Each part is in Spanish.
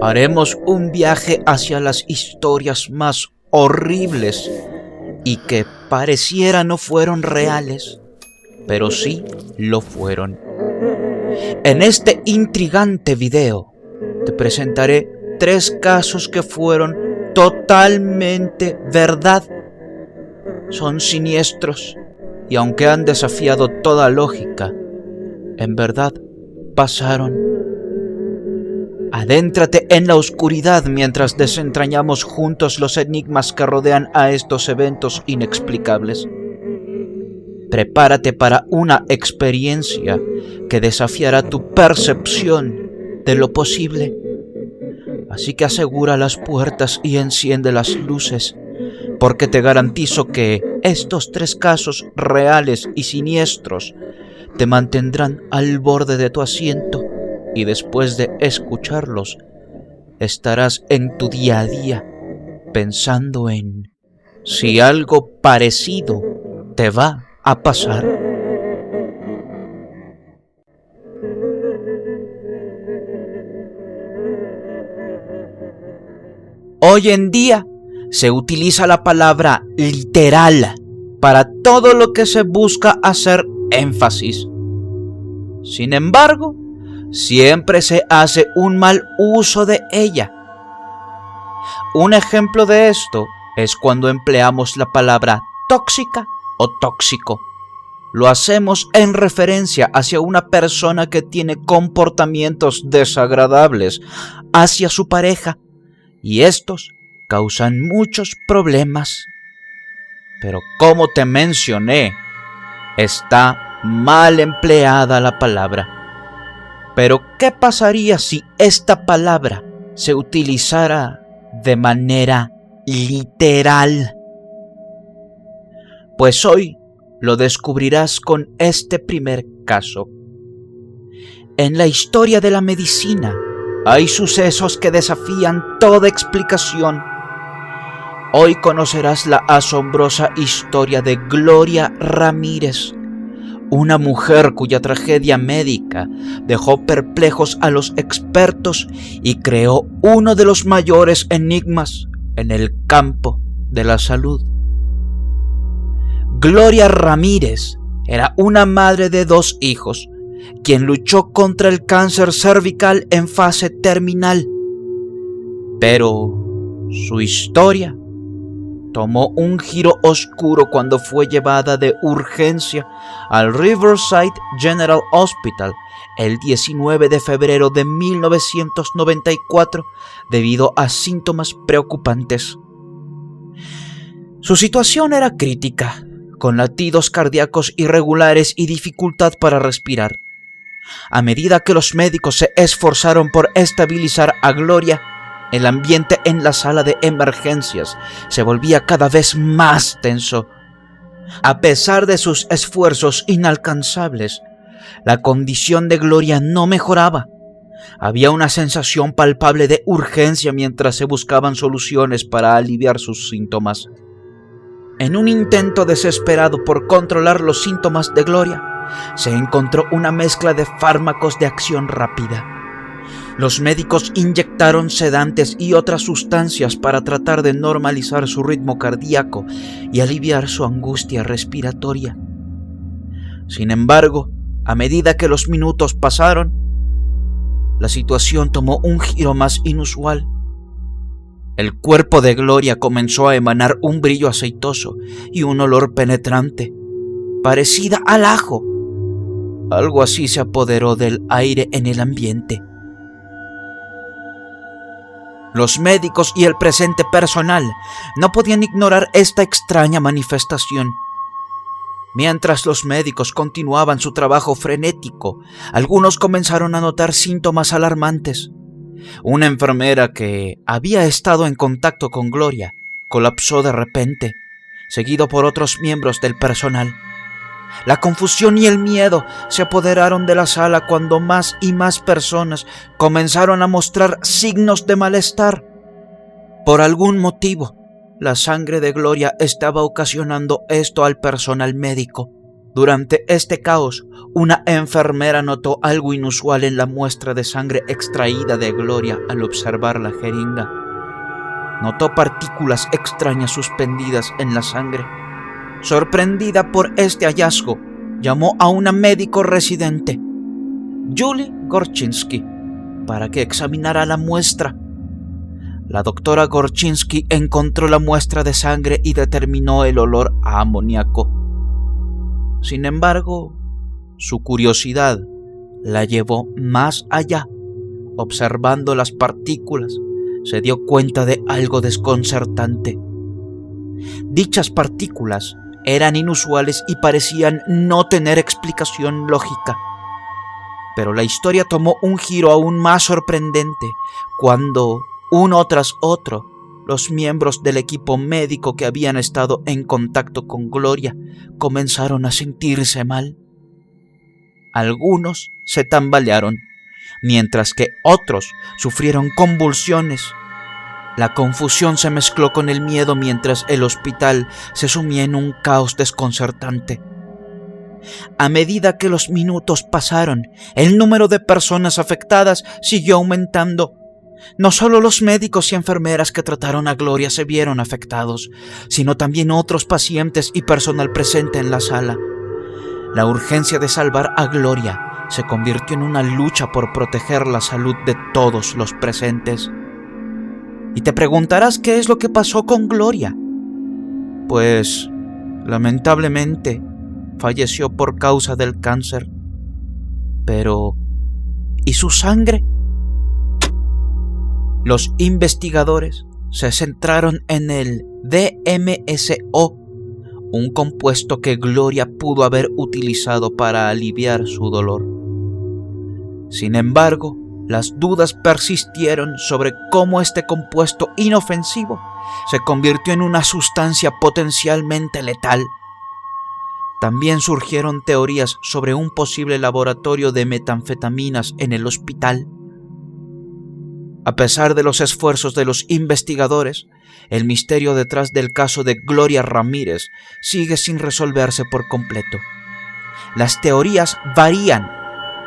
Haremos un viaje hacia las historias más horribles y que pareciera no fueron reales, pero sí lo fueron. En este intrigante video te presentaré 3 casos que fueron totalmente verdad. Son siniestros y aunque han desafiado toda lógica, en verdad pasaron. Adéntrate en la oscuridad mientras desentrañamos juntos los enigmas que rodean a estos eventos inexplicables. Prepárate para una experiencia que desafiará tu percepción de lo posible. Así que asegura las puertas y enciende las luces, porque te garantizo que estos 3 casos reales y siniestros te mantendrán al borde de tu asiento. Y después de escucharlos, estarás en tu día a día pensando en si algo parecido te va a pasar. Hoy en día se utiliza la palabra literal para todo lo que se busca hacer énfasis. Sin embargo, siempre se hace un mal uso de ella. Un ejemplo de esto es cuando empleamos la palabra tóxica o tóxico. Lo hacemos en referencia hacia una persona que tiene comportamientos desagradables hacia su pareja y estos causan muchos problemas. Pero como te mencioné, está mal empleada la palabra. Pero, ¿qué pasaría si esta palabra se utilizara de manera literal? Pues hoy lo descubrirás con este primer caso. En la historia de la medicina hay sucesos que desafían toda explicación. Hoy conocerás la asombrosa historia de Gloria Ramírez, una mujer cuya tragedia médica dejó perplejos a los expertos y creó uno de los mayores enigmas en el campo de la salud. Gloria Ramírez era una madre de 2 hijos, quien luchó contra el cáncer cervical en fase terminal. Pero su historia tomó un giro oscuro cuando fue llevada de urgencia al Riverside General Hospital el 19 de febrero de 1994 debido a síntomas preocupantes. Su situación era crítica, con latidos cardíacos irregulares y dificultad para respirar. A medida que los médicos se esforzaron por estabilizar a Gloria, el ambiente en la sala de emergencias se volvía cada vez más tenso. A pesar de sus esfuerzos inalcanzables, la condición de Gloria no mejoraba. Había una sensación palpable de urgencia mientras se buscaban soluciones para aliviar sus síntomas. En un intento desesperado por controlar los síntomas de Gloria, se encontró una mezcla de fármacos de acción rápida. Los médicos inyectaron sedantes y otras sustancias para tratar de normalizar su ritmo cardíaco y aliviar su angustia respiratoria. Sin embargo, a medida que los minutos pasaron, la situación tomó un giro más inusual. El cuerpo de Gloria comenzó a emanar un brillo aceitoso y un olor penetrante, parecida al ajo. Algo así se apoderó del aire en el ambiente. Los médicos y el presente personal no podían ignorar esta extraña manifestación. Mientras los médicos continuaban su trabajo frenético, algunos comenzaron a notar síntomas alarmantes. Una enfermera que había estado en contacto con Gloria colapsó de repente, seguido por otros miembros del personal. La confusión y el miedo se apoderaron de la sala cuando más y más personas comenzaron a mostrar signos de malestar. Por algún motivo, la sangre de Gloria estaba ocasionando esto al personal médico. Durante este caos, una enfermera notó algo inusual en la muestra de sangre extraída de Gloria al observar la jeringa. Notó partículas extrañas suspendidas en la sangre. Sorprendida por este hallazgo, llamó a una médico residente, Julie Gorchinsky, para que examinara la muestra. La doctora Gorchinsky encontró la muestra de sangre y determinó el olor a amoníaco. Sin embargo, su curiosidad la llevó más allá. Observando las partículas, se dio cuenta de algo desconcertante. Dichas partículas eran inusuales y parecían no tener explicación lógica. Pero la historia tomó un giro aún más sorprendente cuando, uno tras otro, los miembros del equipo médico que habían estado en contacto con Gloria comenzaron a sentirse mal. Algunos se tambalearon, mientras que otros sufrieron convulsiones. La confusión se mezcló con el miedo mientras el hospital se sumía en un caos desconcertante. A medida que los minutos pasaron, el número de personas afectadas siguió aumentando. No solo los médicos y enfermeras que trataron a Gloria se vieron afectados, sino también otros pacientes y personal presente en la sala. La urgencia de salvar a Gloria se convirtió en una lucha por proteger la salud de todos los presentes. Y te preguntarás qué es lo que pasó con Gloria. Pues, lamentablemente, falleció por causa del cáncer. Pero, ¿y su sangre? Los investigadores se centraron en el DMSO, un compuesto que Gloria pudo haber utilizado para aliviar su dolor. Sin embargo, las dudas persistieron sobre cómo este compuesto inofensivo se convirtió en una sustancia potencialmente letal. También surgieron teorías sobre un posible laboratorio de metanfetaminas en el hospital. A pesar de los esfuerzos de los investigadores, el misterio detrás del caso de Gloria Ramírez sigue sin resolverse por completo. Las teorías varían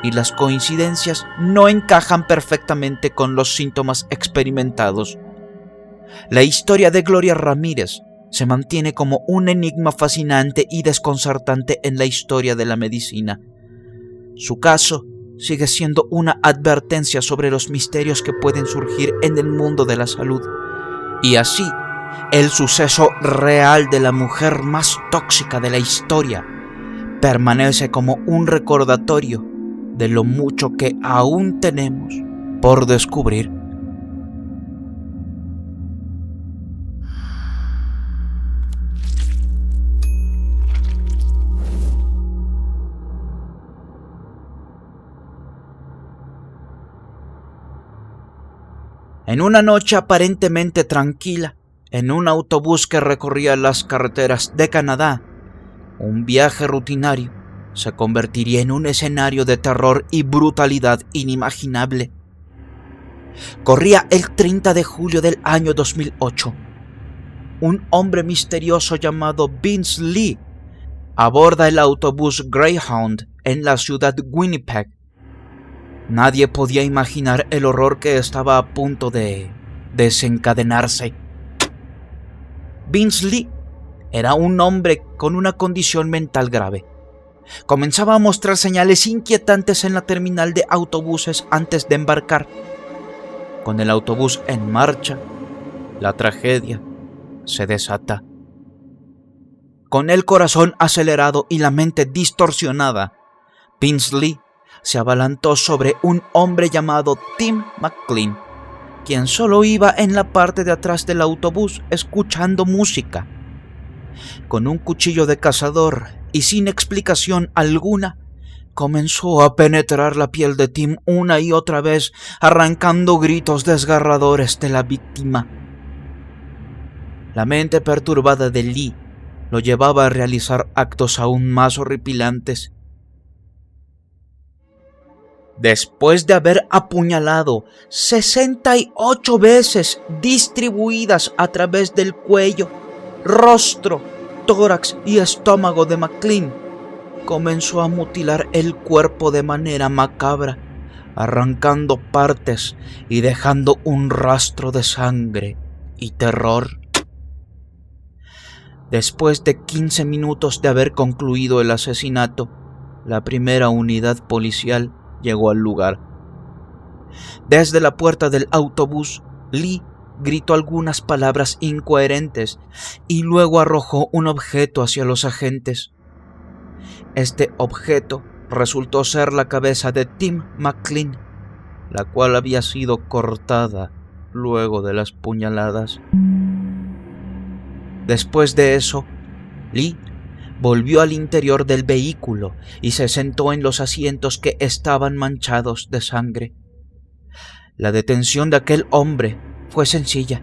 y las coincidencias no encajan perfectamente con los síntomas experimentados. La historia de Gloria Ramírez se mantiene como un enigma fascinante y desconcertante en la historia de la medicina. Su caso sigue siendo una advertencia sobre los misterios que pueden surgir en el mundo de la salud. Y así, el suceso real de la mujer más tóxica de la historia permanece como un recordatorio de lo mucho que aún tenemos por descubrir. En una noche aparentemente tranquila, en un autobús que recorría las carreteras de Canadá, un viaje rutinario se convertiría en un escenario de terror y brutalidad inimaginable. Corría el 30 de julio del año 2008. Un hombre misterioso llamado Vince Lee aborda el autobús Greyhound en la ciudad de Winnipeg. Nadie podía imaginar el horror que estaba a punto de desencadenarse. Vince Lee era un hombre con una condición mental grave. Comenzaba a mostrar señales inquietantes en la terminal de autobuses antes de embarcar. Con el autobús en marcha, la tragedia se desata. Con el corazón acelerado y la mente distorsionada, Vince Lee se abalanzó sobre un hombre llamado Tim McLean, quien solo iba en la parte de atrás del autobús escuchando música. Con un cuchillo de cazador y sin explicación alguna, comenzó a penetrar la piel de Tim una y otra vez, arrancando gritos desgarradores de la víctima. La mente perturbada de Lee lo llevaba a realizar actos aún más horripilantes. Después de haber apuñalado 68 veces distribuidas a través del cuello, rostro, tórax y estómago de McLean, comenzó a mutilar el cuerpo de manera macabra, arrancando partes y dejando un rastro de sangre y terror. Después de 15 minutos de haber concluido el asesinato, la primera unidad policial llegó al lugar. Desde la puerta del autobús, Lee gritó algunas palabras incoherentes y luego arrojó un objeto hacia los agentes. Este objeto resultó ser la cabeza de Tim McLean, la cual había sido cortada luego de las puñaladas. Después de eso, Lee volvió al interior del vehículo y se sentó en los asientos que estaban manchados de sangre. La detención de aquel hombre fue sencilla.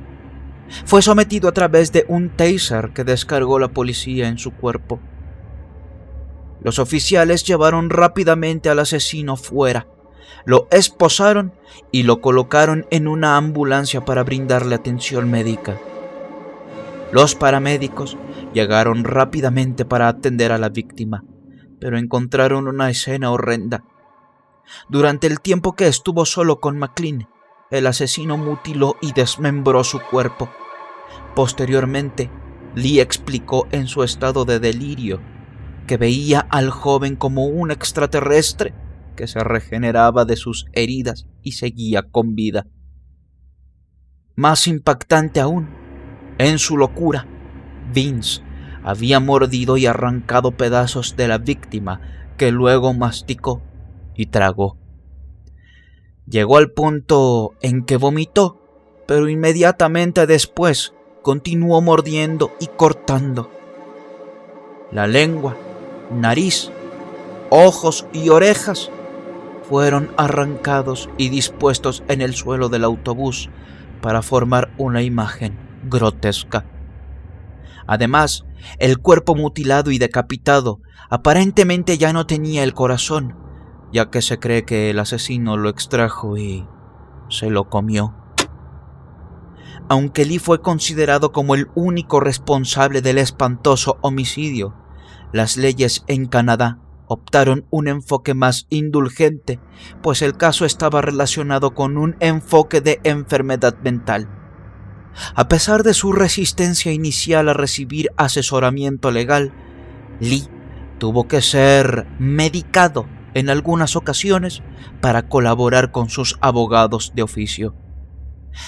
Fue sometido a través de un taser que descargó la policía en su cuerpo. Los oficiales llevaron rápidamente al asesino fuera, lo esposaron y lo colocaron en una ambulancia para brindarle atención médica. Los paramédicos llegaron rápidamente para atender a la víctima, pero encontraron una escena horrenda. Durante el tiempo que estuvo solo con McLean, el asesino mutiló y desmembró su cuerpo. Posteriormente, Lee explicó en su estado de delirio que veía al joven como un extraterrestre que se regeneraba de sus heridas y seguía con vida. Más impactante aún, en su locura, Vince había mordido y arrancado pedazos de la víctima que luego masticó y tragó. Llegó al punto en que vomitó, pero inmediatamente después continuó mordiendo y cortando. La lengua, nariz, ojos y orejas fueron arrancados y dispuestos en el suelo del autobús para formar una imagen grotesca. Además, el cuerpo mutilado y decapitado aparentemente ya no tenía el corazón, ya que se cree que el asesino lo extrajo y se lo comió. Aunque Lee fue considerado como el único responsable del espantoso homicidio, las leyes en Canadá optaron un enfoque más indulgente, pues el caso estaba relacionado con un enfoque de enfermedad mental. A pesar de su resistencia inicial a recibir asesoramiento legal, Lee tuvo que ser medicado en algunas ocasiones para colaborar con sus abogados de oficio.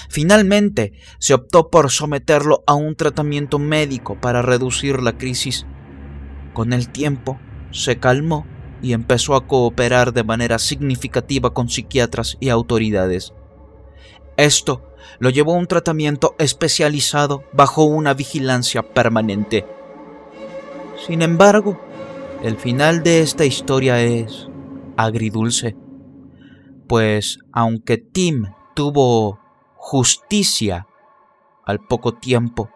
Finalmente, se optó por someterlo a un tratamiento médico para reducir la crisis. Con el tiempo, se calmó y empezó a cooperar de manera significativa con psiquiatras y autoridades. Esto lo llevó a un tratamiento especializado bajo una vigilancia permanente. Sin embargo, el final de esta historia es agridulce, pues aunque Tim tuvo justicia, al poco tiempo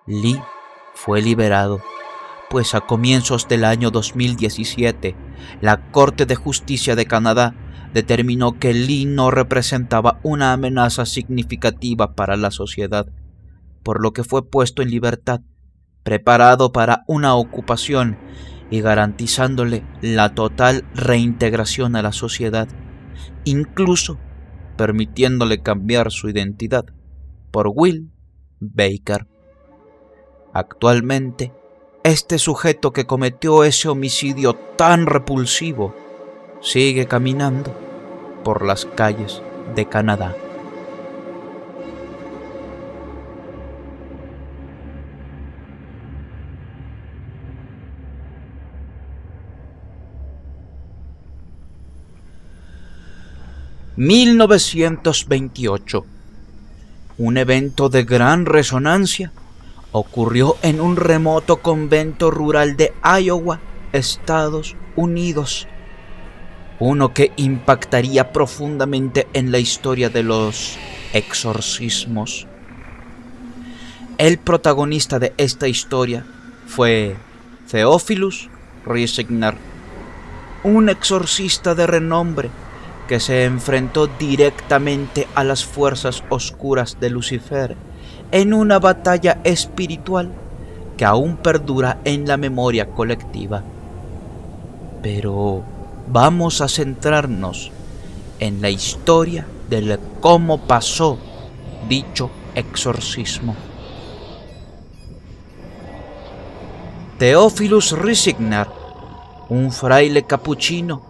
Lee fue liberado, pues a comienzos del año 2017, la Corte de Justicia de Canadá determinó que Lee no representaba una amenaza significativa para la sociedad, por lo que fue puesto en libertad, preparado para una ocupación y garantizándole la total reintegración a la sociedad, incluso permitiéndole cambiar su identidad por Will Baker. Actualmente, este sujeto que cometió ese homicidio tan repulsivo sigue caminando por las calles de Canadá. «1928. Un evento de gran resonancia ocurrió en un remoto convento rural de Iowa, Estados Unidos. Uno que impactaría profundamente en la historia de los exorcismos. El protagonista de esta historia fue Theophilus Riesigner, un exorcista de renombre que se enfrentó directamente a las fuerzas oscuras de Lucifer en una batalla espiritual que aún perdura en la memoria colectiva. pero vamos a centrarnos en la historia de cómo pasó dicho exorcismo. Theophilus Risinger, un fraile capuchino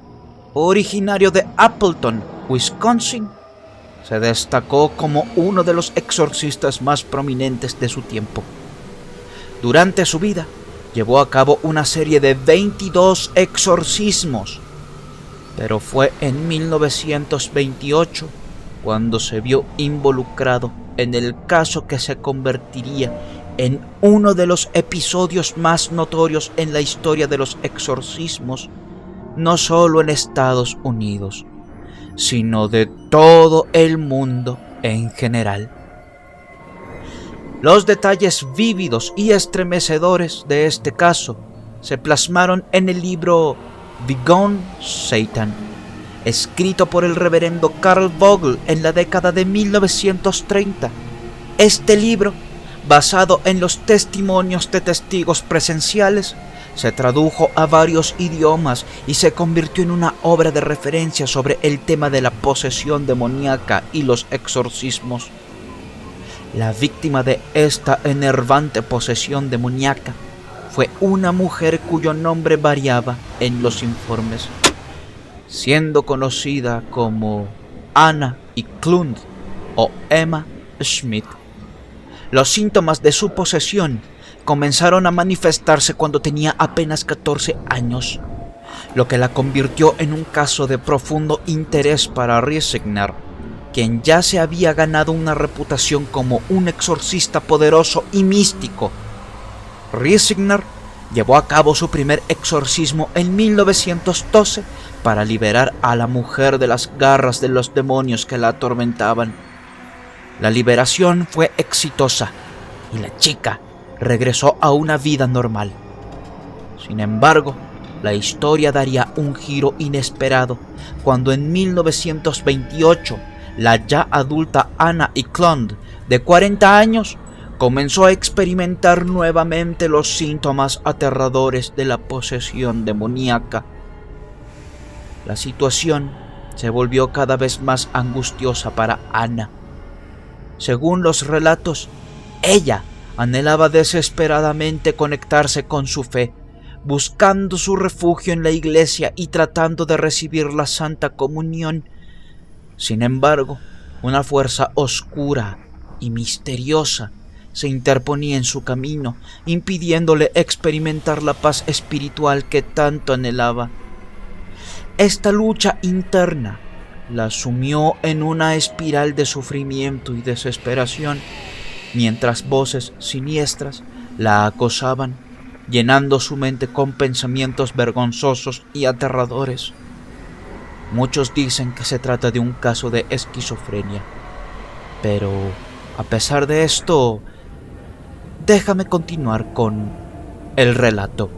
originario de Appleton, Wisconsin, se destacó como uno de los exorcistas más prominentes de su tiempo. Durante su vida, llevó a cabo una serie de 22 exorcismos, pero fue en 1928 cuando se vio involucrado en el caso que se convertiría en uno de los episodios más notorios en la historia de los exorcismos, no solo en Estados Unidos, sino de todo el mundo en general. Los detalles vívidos y estremecedores de este caso se plasmaron en el libro Begone Satan, escrito por el reverendo Carl Vogel en la década de 1930. Este libro, basado en los testimonios de testigos presenciales, se tradujo a varios idiomas y se convirtió en una obra de referencia sobre el tema de la posesión demoníaca y los exorcismos. La víctima de esta enervante posesión demoníaca fue una mujer cuyo nombre variaba en los informes, siendo conocida como Anna Eklund o Emma Schmidt. Los síntomas de su posesión comenzaron a manifestarse cuando tenía apenas 14 años, lo que la convirtió en un caso de profundo interés para Risinger, quien ya se había ganado una reputación como un exorcista poderoso y místico. Risinger llevó a cabo su primer exorcismo en 1912 para liberar a la mujer de las garras de los demonios que la atormentaban. La liberación fue exitosa y la chica regresó a una vida normal. Sin embargo, la historia daría un giro inesperado cuando en 1928 la ya adulta Anna Eklund, de 40 años, comenzó a experimentar nuevamente los síntomas aterradores de la posesión demoníaca. La situación se volvió cada vez más angustiosa para Anna. Según los relatos, ella anhelaba desesperadamente conectarse con su fe, buscando su refugio en la iglesia y tratando de recibir la Santa Comunión. Sin embargo, una fuerza oscura y misteriosa se interponía en su camino, impidiéndole experimentar la paz espiritual que tanto anhelaba. Esta lucha interna la sumió en una espiral de sufrimiento y desesperación, mientras voces siniestras la acosaban, llenando su mente con pensamientos vergonzosos y aterradores. Muchos dicen que se trata de un caso de esquizofrenia, pero a pesar de esto, déjame continuar con el relato.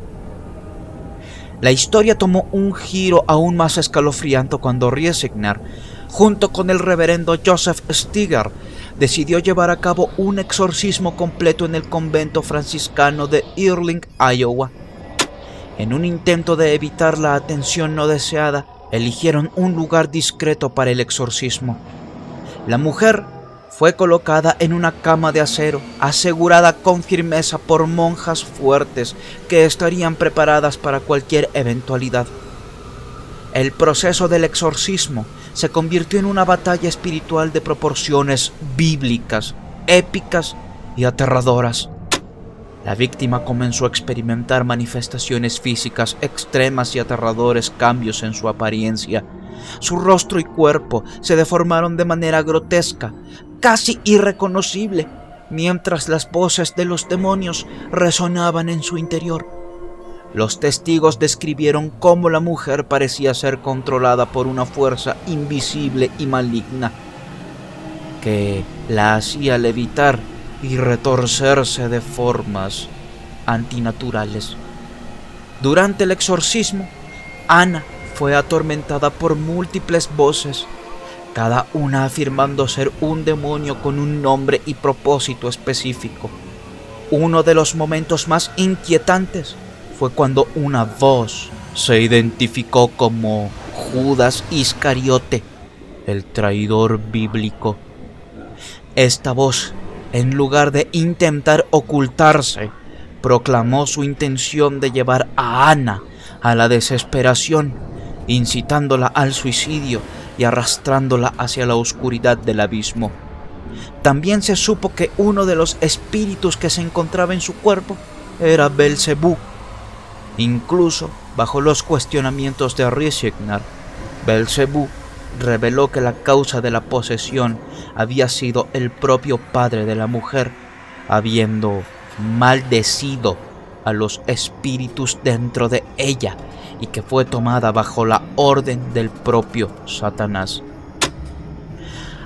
La historia tomó un giro aún más escalofriante cuando Risinger, junto con el reverendo Joseph Steger, decidió llevar a cabo un exorcismo completo en el convento franciscano de Earling, Iowa. En un intento de evitar la atención no deseada, eligieron un lugar discreto para el exorcismo. La mujer fue colocada en una cama de acero, asegurada con firmeza por monjas fuertes que estarían preparadas para cualquier eventualidad. El proceso del exorcismo se convirtió en una batalla espiritual de proporciones bíblicas, épicas y aterradoras. La víctima comenzó a experimentar manifestaciones físicas extremas y aterradores cambios en su apariencia. Su rostro y cuerpo se deformaron de manera grotesca, casi irreconocible, mientras las voces de los demonios resonaban en su interior. Los testigos describieron cómo la mujer parecía ser controlada por una fuerza invisible y maligna, que la hacía levitar y retorcerse de formas antinaturales. Durante el exorcismo, Anna fue atormentada por múltiples voces, cada una afirmando ser un demonio con un nombre y propósito específico. Uno de los momentos más inquietantes fue cuando una voz se identificó como Judas Iscariote, el traidor bíblico. Esta voz, en lugar de intentar ocultarse, proclamó su intención de llevar a Ana a la desesperación, incitándola al suicidio y arrastrándola hacia la oscuridad del abismo. También se supo que uno de los espíritus que se encontraba en su cuerpo era Belcebú. Incluso bajo los cuestionamientos de Risignard, Belcebú reveló que la causa de la posesión había sido el propio padre de la mujer, habiendo maldecido a los espíritus dentro de ella y que fue tomada bajo la orden del propio Satanás.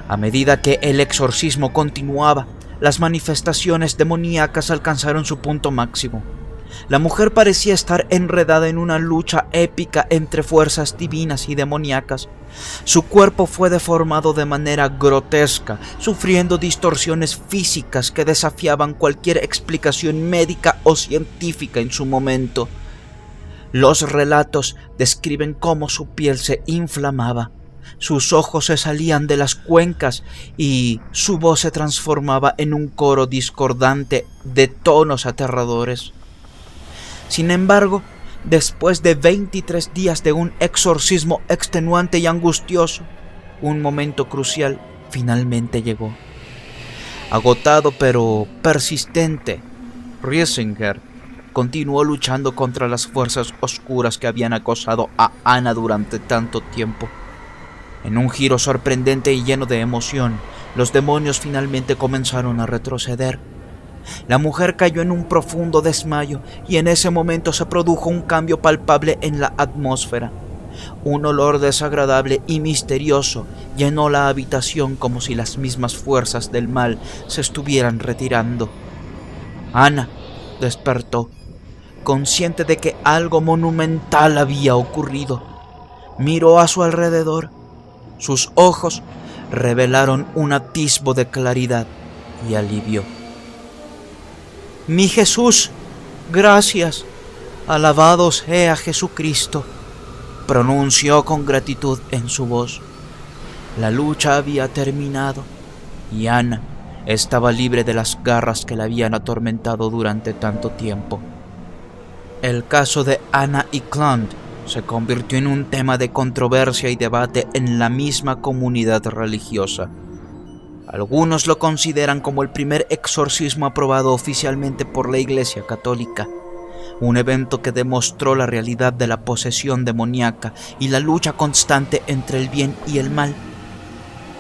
A medida que el exorcismo continuaba, las manifestaciones demoníacas alcanzaron su punto máximo. La mujer parecía estar enredada en una lucha épica entre fuerzas divinas y demoníacas. Su cuerpo fue deformado de manera grotesca, sufriendo distorsiones físicas que desafiaban cualquier explicación médica o científica en su momento. Los relatos describen cómo su piel se inflamaba, sus ojos se salían de las cuencas y su voz se transformaba en un coro discordante de tonos aterradores. Sin embargo, después de 23 días de un exorcismo extenuante y angustioso, un momento crucial finalmente llegó. Agotado pero persistente, Risinger continuó luchando contra las fuerzas oscuras que habían acosado a Ana durante tanto tiempo. En un giro sorprendente y lleno de emoción, los demonios finalmente comenzaron a retroceder. La mujer cayó en un profundo desmayo y en ese momento se produjo un cambio palpable en la atmósfera. Un olor desagradable y misterioso llenó la habitación como si las mismas fuerzas del mal se estuvieran retirando. Ana despertó, consciente de que algo monumental había ocurrido. Miró a su alrededor. Sus ojos revelaron un atisbo de claridad y alivio. «Mi Jesús, gracias, alabado sea Jesucristo», pronunció con gratitud en su voz. La lucha había terminado y Ana estaba libre de las garras que la habían atormentado durante tanto tiempo. El caso de Anna y Clond se convirtió en un tema de controversia y debate en la misma comunidad religiosa. Algunos lo consideran como el primer exorcismo aprobado oficialmente por la Iglesia Católica, un evento que demostró la realidad de la posesión demoníaca y la lucha constante entre el bien y el mal.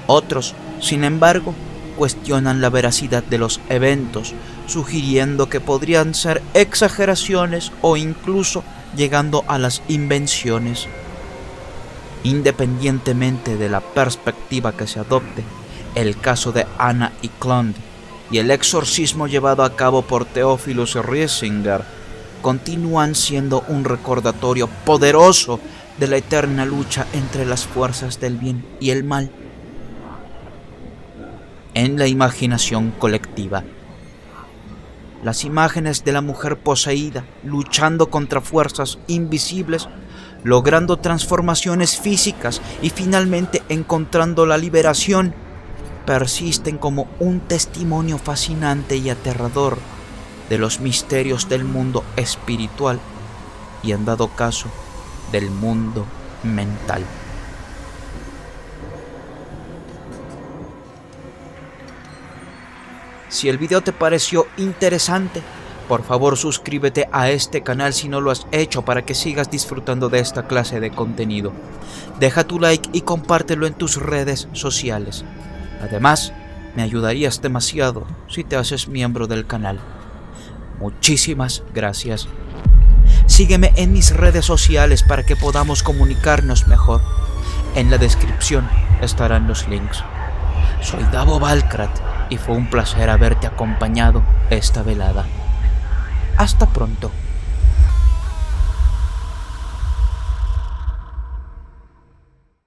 Otros, sin embargo, cuestionan la veracidad de los eventos, sugiriendo que podrían ser exageraciones o incluso llegando a las invenciones. Independientemente de la perspectiva que se adopte, el caso de Anna y Clond y el exorcismo llevado a cabo por Theophilus Risinger continúan siendo un recordatorio poderoso de la eterna lucha entre las fuerzas del bien y el mal. En la imaginación colectiva, las imágenes de la mujer poseída luchando contra fuerzas invisibles, logrando transformaciones físicas y finalmente encontrando la liberación, persisten como un testimonio fascinante y aterrador de los misterios del mundo espiritual y, en dado caso, del mundo mental. Si el video te pareció interesante, por favor suscríbete a este canal si no lo has hecho para que sigas disfrutando de esta clase de contenido. Deja tu like y compártelo en tus redes sociales. Además, me ayudarías demasiado si te haces miembro del canal. Muchísimas gracias. Sígueme en mis redes sociales para que podamos comunicarnos mejor. En la descripción estarán los links. Soy Davo Valkrat y fue un placer haberte acompañado esta velada. Hasta pronto.